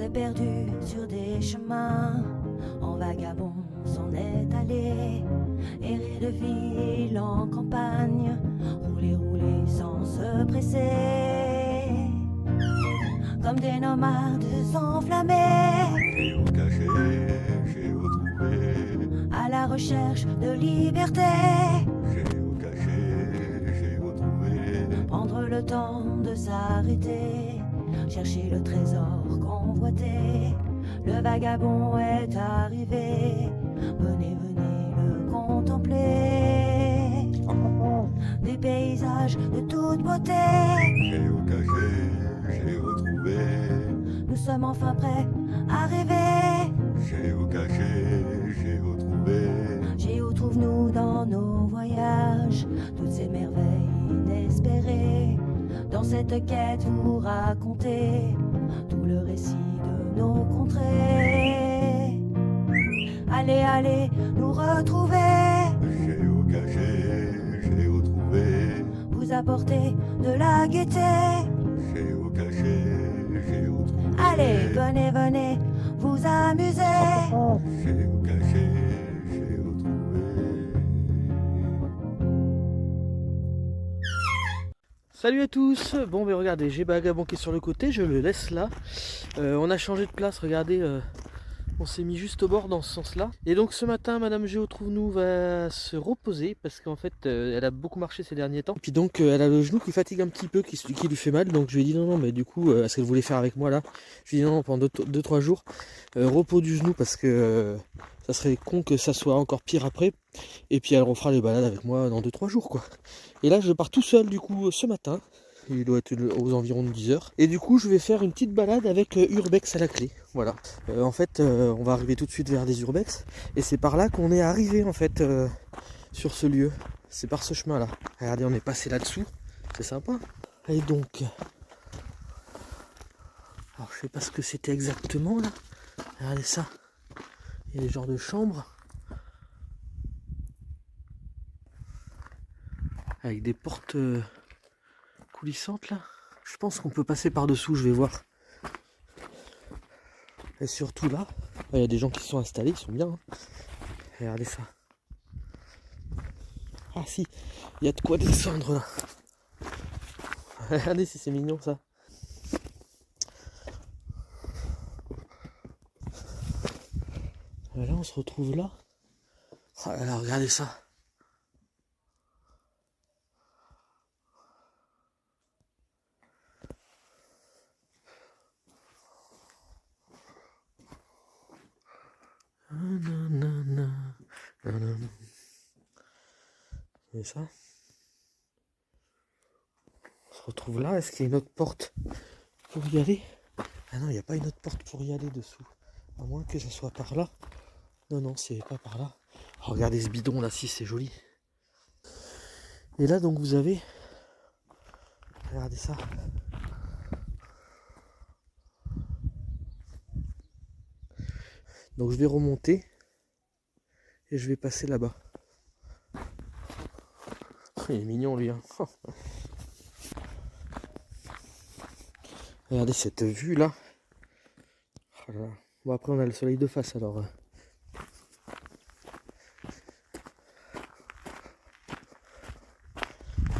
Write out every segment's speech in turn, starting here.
s'est perdu sur des chemins, en vagabond s'en est allé, errer de ville en campagne, rouler, rouler sans se presser, comme des nomades enflammés, Géocaché, géotrouvé, à la recherche de liberté. géocaché, géotrouvé, Prendre le temps de s'arrêter, chercher le trésor convoité. Le vagabond est arrivé, venez, venez le contempler. Des paysages de toute beauté, géocaché, géotrouvé, nous sommes enfin prêts à rêver. géocaché, géotrouvé, Géo trouve-nous dans nos voyages, toutes ces merveilles inespérées. Dans cette quête vous racontez tout le récit de nos contrées. Allez, allez, nous retrouver, géocaché, géotrouvé, vous apporter de la gaieté. géocaché, géotrouvé, Allez, venez, venez, vous amuser. géocaché, géotrouvé. Salut à tous. Bon ben regardez, j'ai Vagabond qui est sur le côté, je le laisse là. On a changé de place, regardez, on s'est mis juste au bord dans ce sens là. Et donc ce matin Madame Géo Trouve-nous va se reposer parce qu'en fait elle a beaucoup marché ces derniers temps. Et puis donc elle a le genou qui fatigue un petit peu, qui lui fait mal. Donc je lui ai dit non mais du coup ce qu'elle voulait faire avec moi là. Je lui ai dit non pendant 2-3 jours repos du genou parce que ça serait con que ça soit encore pire après. Et puis elle refera les balades avec moi dans 2-3 jours quoi. Et là je pars tout seul du coup ce matin. Il doit être aux environs de 10h. Et du coup je vais faire une petite balade avec Urbex à la clé. Voilà. En fait on va arriver tout de suite vers des Urbex. Et c'est par là qu'on est arrivé en fait sur ce lieu. C'est par ce chemin là. Regardez, on est passé là-dessous. C'est sympa. Et donc. Alors je sais pas ce que c'était exactement là. Regardez ça. Il y a des genres de chambres. Avec des portes coulissantes là. Je pense qu'on peut passer par dessous, je vais voir. Et surtout là, il y a des gens qui sont installés, ils sont bien. Hein. Regardez ça. Ah si, il y a de quoi descendre là. Regardez si c'est mignon ça. Et là on se retrouve là. Oh là là, regardez ça. Et ça. On se retrouve là. Est-ce qu'il y a une autre porte pour y aller? Ah non, il n'y a pas une autre porte pour y aller dessous. À moins que ça soit par là. Non, non, c'est pas par là. Oh, regardez ce bidon là, si c'est joli. Et là donc vous avez. Regardez ça. Donc je vais remonter. Et je vais passer là-bas. Il est mignon lui. Hein. Regardez cette vue là. Oh là là. Bon après on a le soleil de face alors.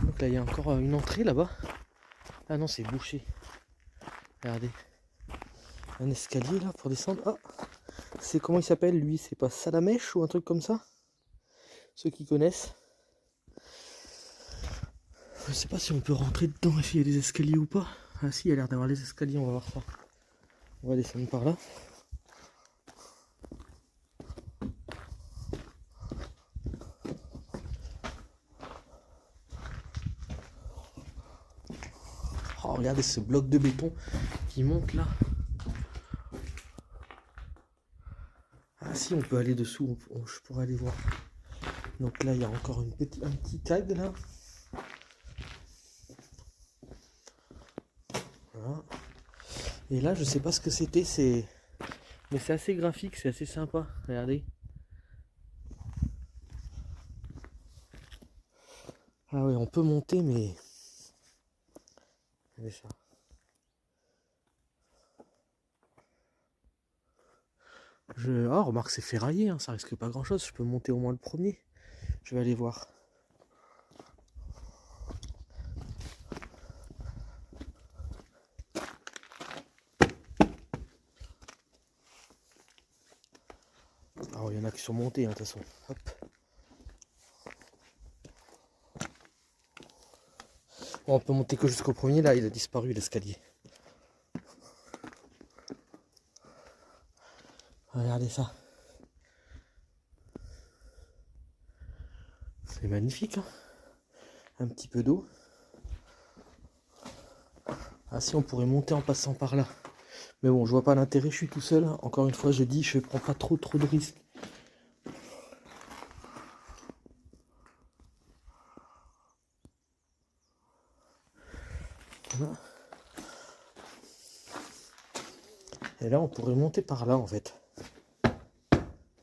Donc là il y a encore une entrée là-bas. Ah non c'est bouché. Regardez. Un escalier là pour descendre. Ah, c'est comment il s'appelle lui? C'est pas Salamèche ou un truc comme ça? Ceux qui connaissent. Je sais pas si on peut rentrer dedans et s'il y a des escaliers ou pas. Ah si, il y a l'air d'avoir les escaliers, on va voir ça. On va descendre par là. Oh, regardez ce bloc de béton qui monte là. Ah si, on peut aller dessous, je pourrais aller voir. Donc là, il y a encore un petit tag là. Voilà. Et là, je sais pas ce que c'était, mais c'est assez graphique, c'est assez sympa. Regardez. Ah ouais, on peut monter, mais... Regardez ça. Oh, remarque, c'est ferraillé, hein, ça risque pas grand chose. Je peux monter au moins le premier. Je vais aller voir. Alors, il y en a qui sont montés, hein, de toute façon. Hop. Bon, on peut monter que jusqu'au premier. Là, il a disparu l'escalier. Regardez ça. C'est magnifique, hein. Un petit peu d'eau. Ah si, on pourrait monter en passant par là. Mais bon, je vois pas l'intérêt, je suis tout seul. Encore une fois, je dis, je prends pas trop de risques. Voilà. Et là, on pourrait monter par là, en fait.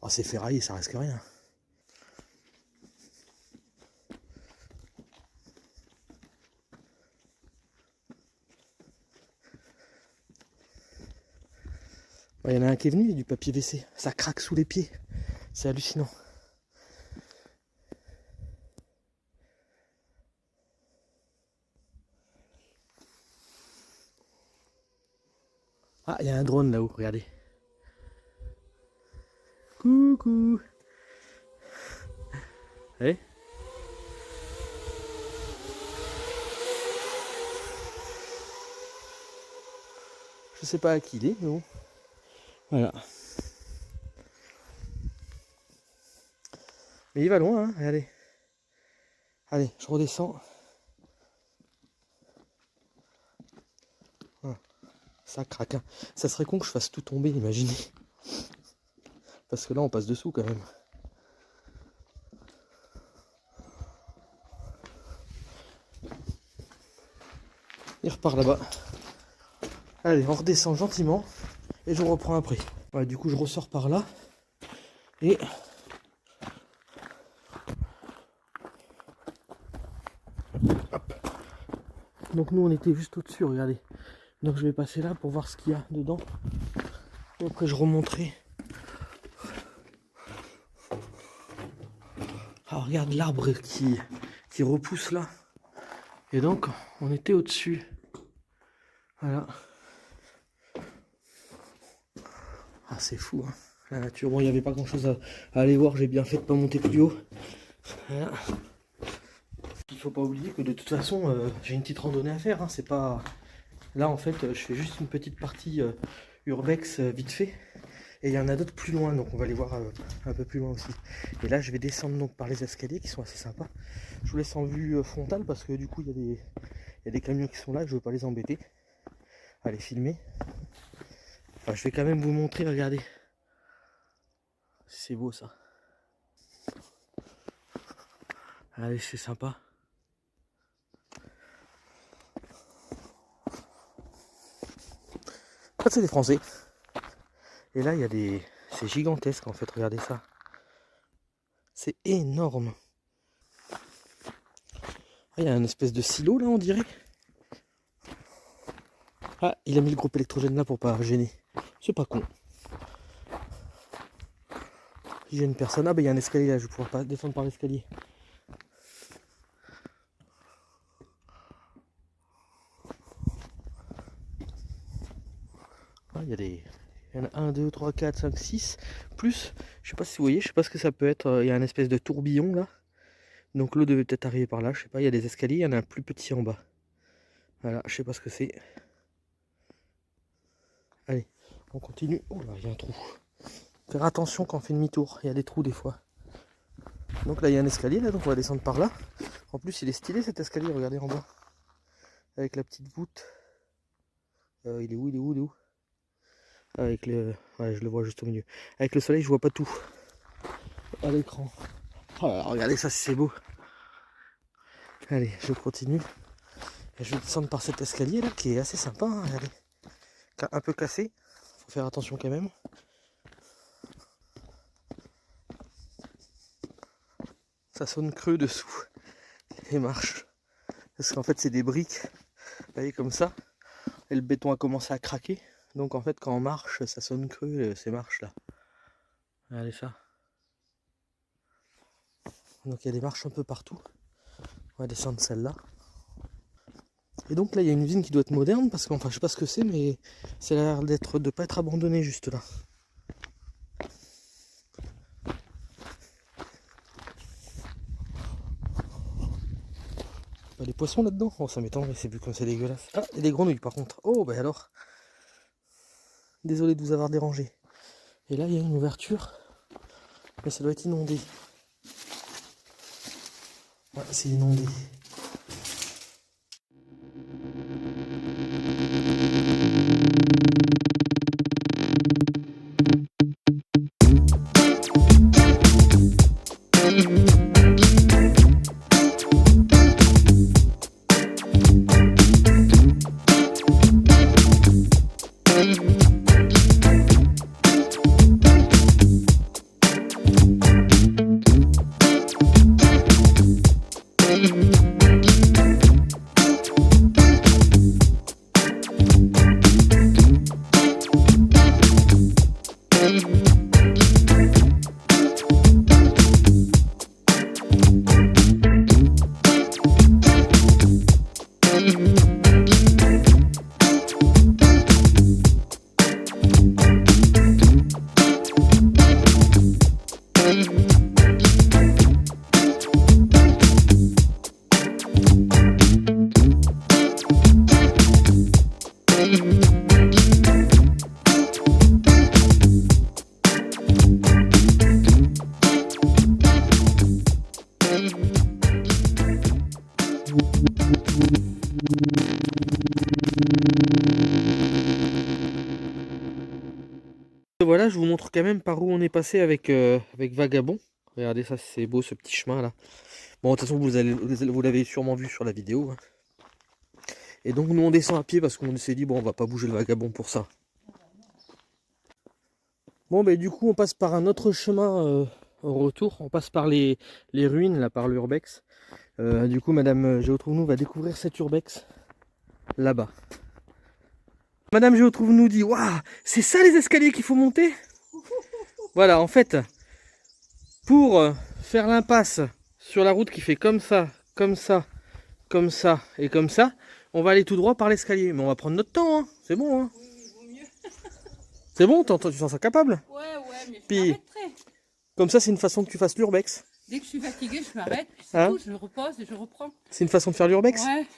Oh, c'est ferraillé, ça risque rien. Il y en a un qui est venu, il y a du papier WC. Ça craque sous les pieds. C'est hallucinant. Ah, il y a un drone là-haut, regardez. Coucou. Allez. Je sais pas à qui il est, mais bon. Voilà. Mais il va loin, hein. Allez. Allez, je redescends. Voilà. Ça craque, hein. Ça serait con que je fasse tout tomber, imaginez. Parce que là, on passe dessous quand même. Il repart là-bas. Allez, on redescend gentiment. Et je reprends après. Ouais, du coup, je ressors par là. Et... hop. Donc nous, on était juste au-dessus, regardez. Donc je vais passer là pour voir ce qu'il y a dedans. Et après, je remonterai. Alors, regarde l'arbre qui repousse là. Et donc, on était au-dessus. Voilà. Ah, c'est fou, hein, la nature. Bon, il n'y avait pas grand-chose à aller voir. J'ai bien fait de pas monter plus haut. Voilà. Il faut pas oublier que de toute façon, j'ai une petite randonnée à faire. Hein. C'est pas... Là, en fait, je fais juste une petite partie urbex vite fait. Et il y en a d'autres plus loin, donc on va les voir un peu plus loin aussi. Et là, je vais descendre donc par les escaliers qui sont assez sympas. Je vous laisse en vue frontale parce que du coup, il y a des camions qui sont là, je veux pas les embêter. Allez, filmer. Enfin, je vais quand même vous montrer, regardez. C'est beau ça. Allez, c'est sympa. Ça, c'est des Français. Et là, il y a des... C'est gigantesque en fait, regardez ça. C'est énorme. Ah, il y a une espèce de silo là, on dirait. Ah, il a mis le groupe électrogène là pour pas gêner. C'est pas con. Il y a une personne. Ah, bah il y a un escalier là, je vais pouvoir pas descendre par l'escalier. Ah, il y a des... Il y en a 1, 2, 3, 4, 5, 6. Plus, je sais pas si vous voyez, je sais pas ce que ça peut être. Il y a un espèce de tourbillon là. Donc l'eau devait peut-être arriver par là, je sais pas. Il y a des escaliers, il y en a un plus petit en bas. Voilà, je sais pas ce que c'est. Allez, on continue. Oh là, il y a un trou. Faire attention quand on fait demi-tour, il y a des trous des fois. Donc là, il y a un escalier là, donc on va descendre par là. En plus, il est stylé cet escalier, regardez en bas. Avec la petite voûte. Il est où, il est où, il est où? Avec le... Ouais, je le vois juste au milieu. Avec le soleil, je vois pas tout. À l'écran. Oh là là, regardez ça, c'est beau. Allez, je continue. Et je vais descendre par cet escalier là, qui est assez sympa, hein, regardez. Un peu cassé. Faut faire attention quand même. Ça sonne creux dessous. Les marches. Parce qu'en fait, c'est des briques. Vous voyez, comme ça. Et le béton a commencé à craquer. Donc en fait, quand on marche, ça sonne creux ces marches là. Regardez ça. Donc il y a des marches un peu partout. On va descendre celle-là. Et donc là il y a une usine qui doit être moderne parce qu'enfin je sais pas ce que c'est, mais ça a l'air de pas être abandonné juste là. Pas des poissons là-dedans? Oh ça m'étonnerait, c'est vu comme c'est dégueulasse. Ah, il y a des grenouilles par contre. Oh bah alors. Désolé de vous avoir dérangé. Et là il y a une ouverture. Mais ça doit être inondé. Ouais, c'est inondé. Voilà, je vous montre quand même par où on est passé avec Vagabond. Regardez ça, c'est beau ce petit chemin là. Bon, de toute façon, vous l'avez sûrement vu sur la vidéo. Et donc, nous on descend à pied parce qu'on s'est dit, bon, on va pas bouger le Vagabond pour ça. Bon, ben du coup, on passe par un autre chemin au retour. On passe par les ruines, là, par l'Urbex. Du coup, Madame Géotrouve-nous va découvrir cet Urbex là-bas. Madame Géotrouve nous dit, waouh, c'est ça les escaliers qu'il faut monter? Voilà, en fait, pour faire l'impasse sur la route qui fait comme ça, comme ça, comme ça et comme ça, on va aller tout droit par l'escalier. Mais on va prendre notre temps, hein. C'est bon. Hein. Oui, vaut mieux. C'est bon, tu sens ça capable? Ouais, mais je Puis, m'arrêterai. comme ça, c'est une façon que tu fasses l'Urbex. Dès que je suis fatiguée, je m'arrête, puis c'est Hein? tout, je repose et je reprends. C'est une façon de faire l'Urbex? Ouais.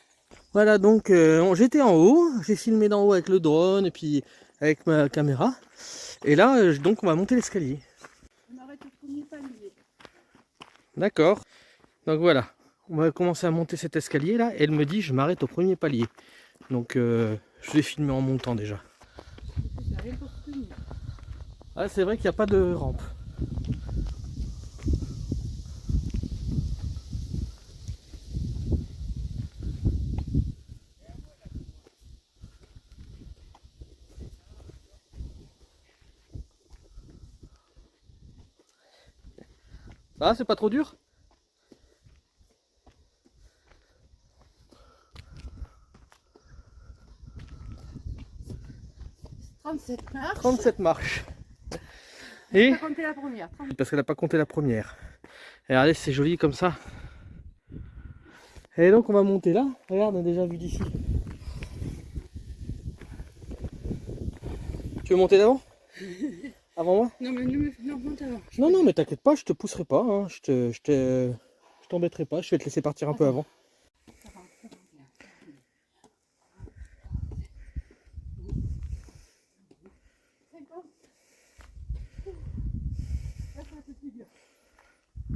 Voilà, donc j'étais en haut, j'ai filmé d'en haut avec le drone et puis avec ma caméra. Et là, donc on va monter l'escalier. Je m'arrête au premier palier. D'accord. Donc voilà, on va commencer à monter cet escalier là. Et elle me dit, je m'arrête au premier palier. Donc je l'ai filmé en montant déjà. J'ai rien pour tenir. Ah, c'est vrai qu'il n'y a pas de rampe. Ah, c'est pas trop dur? « 37 marches. 37 marches. Et Pas compter la première. parce qu'elle n'a pas compté la première. Et regardez, c'est joli comme ça. Et donc on va monter là. Regarde, on a déjà vu d'ici. Tu veux monter d'avant? Avant moi? Non, mais non, monte avant. Non, mais t'inquiète pas, je te pousserai pas. Hein. Je t'embêterai pas. Je vais te laisser partir un peu avant. «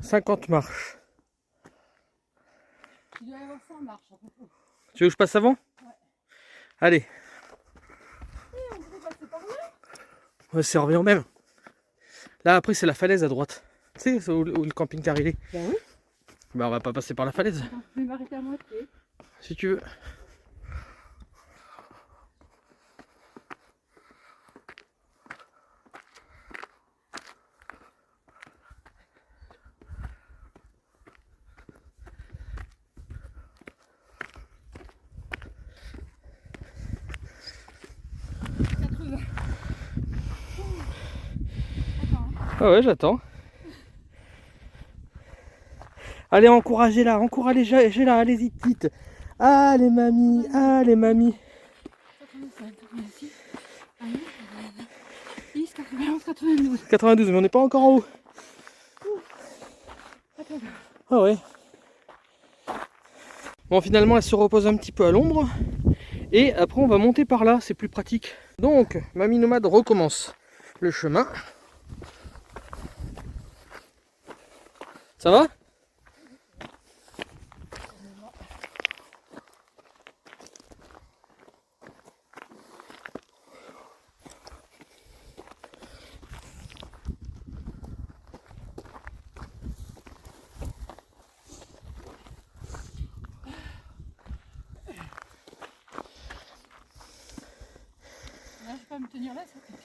50 marches. Il doit y avoir 100 marches à peu près. Tu veux que je passe avant? Ouais. Allez. On pourrait passer par là. Ouais, c'est revient au même. Là, après, c'est la falaise à droite. Tu sais, où le camping-car il est. Ben oui. Bah, on va pas passer par la falaise. Attends, je vais m'arrêter à moitié. Si tu veux. Ah ouais, j'attends. Allez, encouragez-la, encouragez-la, allez-y, vite. Allez, mamie, allez, mamie. 10, 91, 92. 92, mais on n'est pas encore en haut. Ah ouais. Bon, finalement, elle se repose un petit peu à l'ombre. Et après, on va monter par là, c'est plus pratique. Donc, Mamie Nomade recommence le chemin. Ça va ? Là, je peux pas me tenir là, ça pique.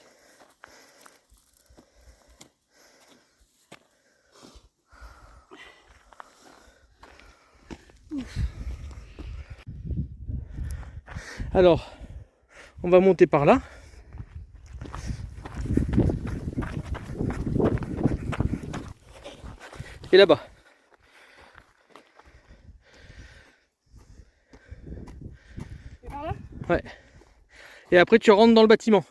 Alors, on va monter par là. Et là-bas. Et par là? Ouais. Et après, tu rentres dans le bâtiment.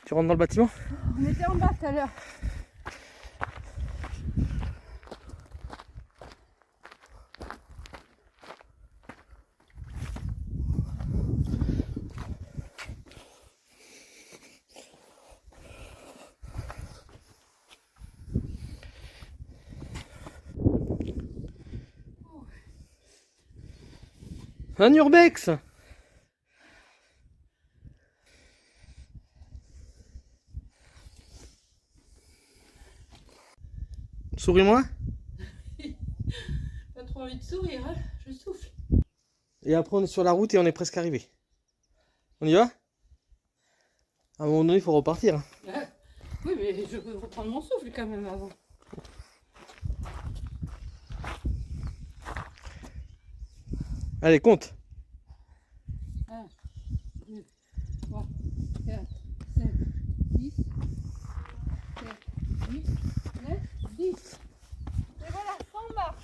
Tu rentres dans le bâtiment? On était en bas tout à l'heure. Un urbex! Souris-moi. Pas trop envie de sourire, hein? Je souffle. Et après, on est sur la route et on est presque arrivé. On y va? À un moment donné, il faut repartir. Hein. Oui, mais je veux reprendre mon souffle quand même avant. Allez, compte. 1, 2, 3, 4, 5, 10, 7, 8, 9, 10. Et voilà, 100 marches.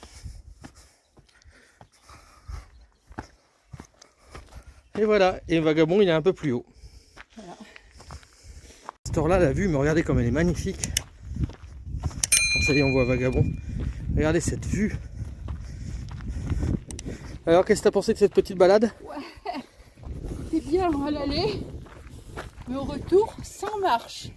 Et voilà. Et le vagabond, il est un peu plus haut. Voilà. Cette heure-là, la vue, mais regardez comme elle est magnifique. Bon, ça y est, on voit vagabond. Regardez cette vue. Alors, qu'est-ce que t'as pensé de cette petite balade? C'est bien à l'aller, mais au retour, 100 marches.